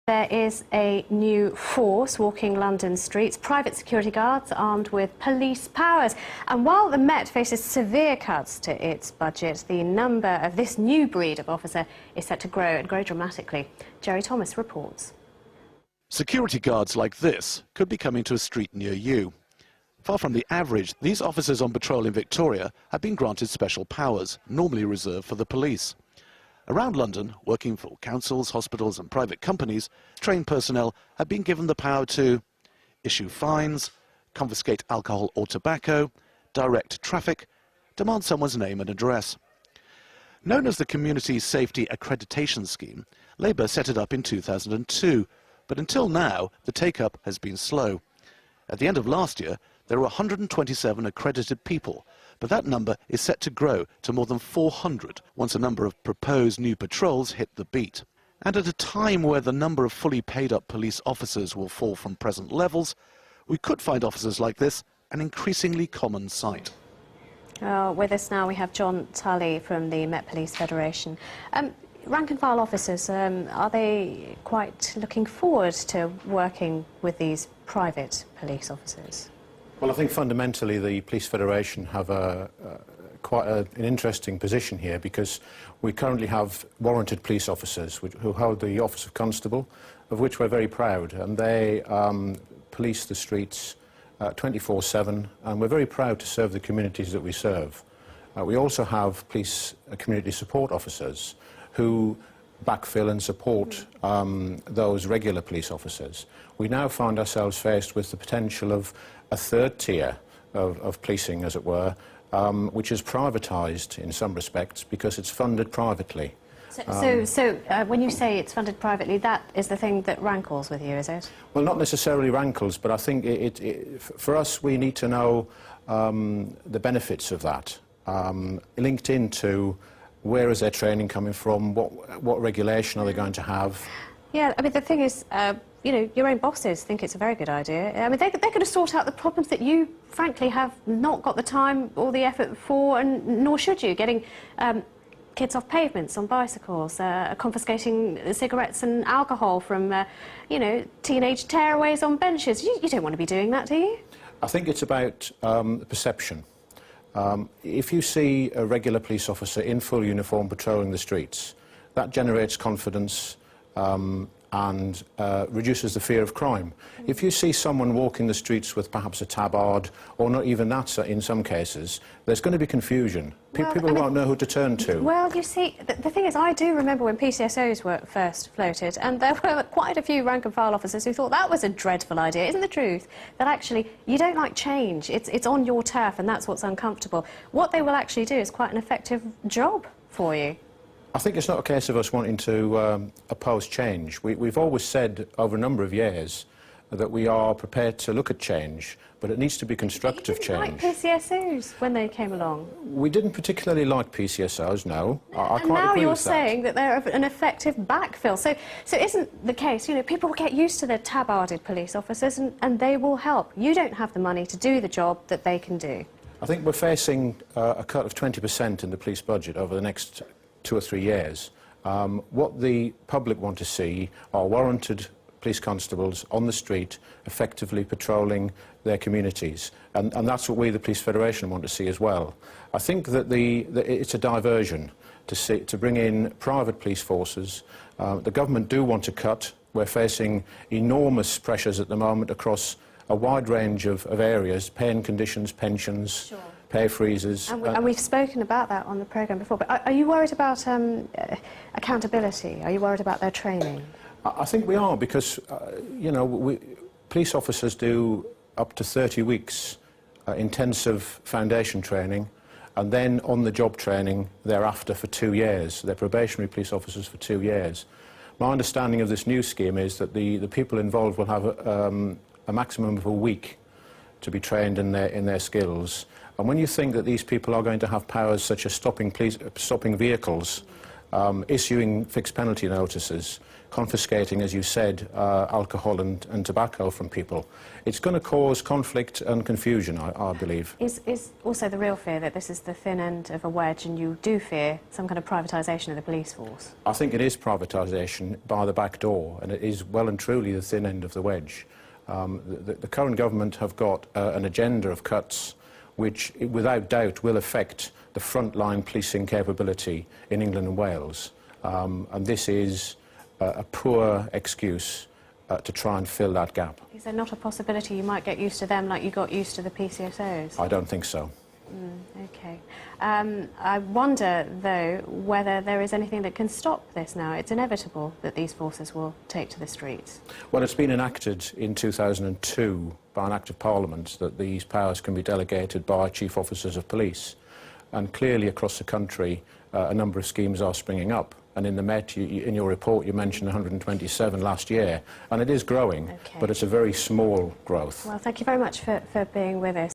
There is a new force walking London streets, private security guards armed with police powers. And while the Met faces severe cuts to its budget, the number of this new breed of officer is set to grow and grow dramatically. Jerry Thomas reports. Security guards like this could be coming to a street near you. Far from the average, these officers on patrol in Victoria have been granted special powers, normally reserved for the police. Around London, working for councils, hospitals and private companies, trained personnel have been given the power to issue fines, confiscate alcohol or tobacco, direct traffic, demand someone's name and address. Known as the Community Safety Accreditation Scheme, Labour set it up in 2002, but until now the take-up has been slow. At the end of last year, there were 127 accredited people, but that number is set to grow to more than 400 once a number of proposed new patrols hit the beat. And at a time where the number of fully paid-up police officers will fall from present levels, we could find officers like this an increasingly common sight. With us now we have John Tully from the Met Police Federation. Rank and file officers, are they quite looking forward to working with these private police officers? Well, I think fundamentally the Police Federation have quite an interesting position here, because we currently have warranted police officers who hold the office of constable, of which we're very proud, and they police the streets 24/7, and we're very proud to serve the communities that we serve. We also have police community support officers who backfill and support those regular police officers. We now find ourselves faced with the potential of a third tier of policing, as it were, which is privatised in some respects because it's funded privately. So when you say it's funded privately, that is the thing that rankles with you, is it? Well, not necessarily rankles, but I think for us, we need to know the benefits of that, linked into where is their training coming from, what regulation are they going to have. Yeah, I mean, the thing is, you know, your own bosses think it's a very good idea. I mean, they're going to sort out the problems that you, frankly, have not got the time or the effort for, and nor should you, getting kids off pavements on bicycles, confiscating cigarettes and alcohol from, you know, teenage tearaways on benches. You don't want to be doing that, do you? I think it's about perception. If you see a regular police officer in full uniform patrolling the streets, that generates confidence and reduces the fear of crime. If you see someone walking the streets with perhaps a tabard, or not even that in some cases, there's going to be confusion. People won't know who to turn to. Well, you see, the thing is, I do remember when PCSOs were first floated, and there were quite a few rank and file officers who thought that was a dreadful idea. Isn't the truth that actually you don't like change? It's on your turf, and that's what's uncomfortable. What they will actually do is quite an effective job for you. I think it's not a case of us wanting to oppose change. We've always said over a number of years that we are prepared to look at change, but it needs to be constructive change. You didn't like PCSOs when they came along? We didn't particularly like PCSOs, no. I quite agree with that. And now you're saying that they're an effective backfill. So isn't the case, you know, people will get used to their tabarded police officers and they will help. You don't have the money to do the job that they can do. I think we're facing a cut of 20% in the police budget over the next 2 or 3 years. What the public want to see are warranted police constables on the street effectively patrolling their communities, and that's what we, the Police Federation, want to see as well. I think that it's a diversion to bring in private police forces. The government do want to cut. We're facing enormous pressures at the moment across a wide range of areas: pay and conditions, pensions, sure, pay freezes. And we've spoken about that on the programme before, but are you worried about accountability? Are you worried about their training? I think we are, because, you know, police officers do up to 30 weeks intensive foundation training, and then on-the-job training thereafter for 2 years. They're probationary police officers for 2 years. My understanding of this new scheme is that the people involved will have a maximum of a week to be trained in their skills. And when you think that these people are going to have powers such as stopping vehicles, issuing fixed penalty notices, confiscating, as you said, alcohol and tobacco from people. It's going to cause conflict and confusion, I believe. Is also the real fear that this is the thin end of a wedge and you do fear some kind of privatisation of the police force? I think it is privatisation by the back door, and it is well and truly the thin end of the wedge. The current government have got an agenda of cuts which, without doubt, will affect the frontline policing capability in England and Wales. And this is a poor excuse to try and fill that gap. Is there not a possibility you might get used to them like you got used to the PCSOs? I don't think so. OK. I wonder, though, whether there is anything that can stop this now. It's inevitable that these forces will take to the streets. Well, it's been enacted in 2002 by an Act of Parliament that these powers can be delegated by chief officers of police. And clearly across the country, a number of schemes are springing up. And in the Met, in your report, you mentioned 127 last year. And it is growing, OK. but it's a very small growth. Well, thank you very much for being with us.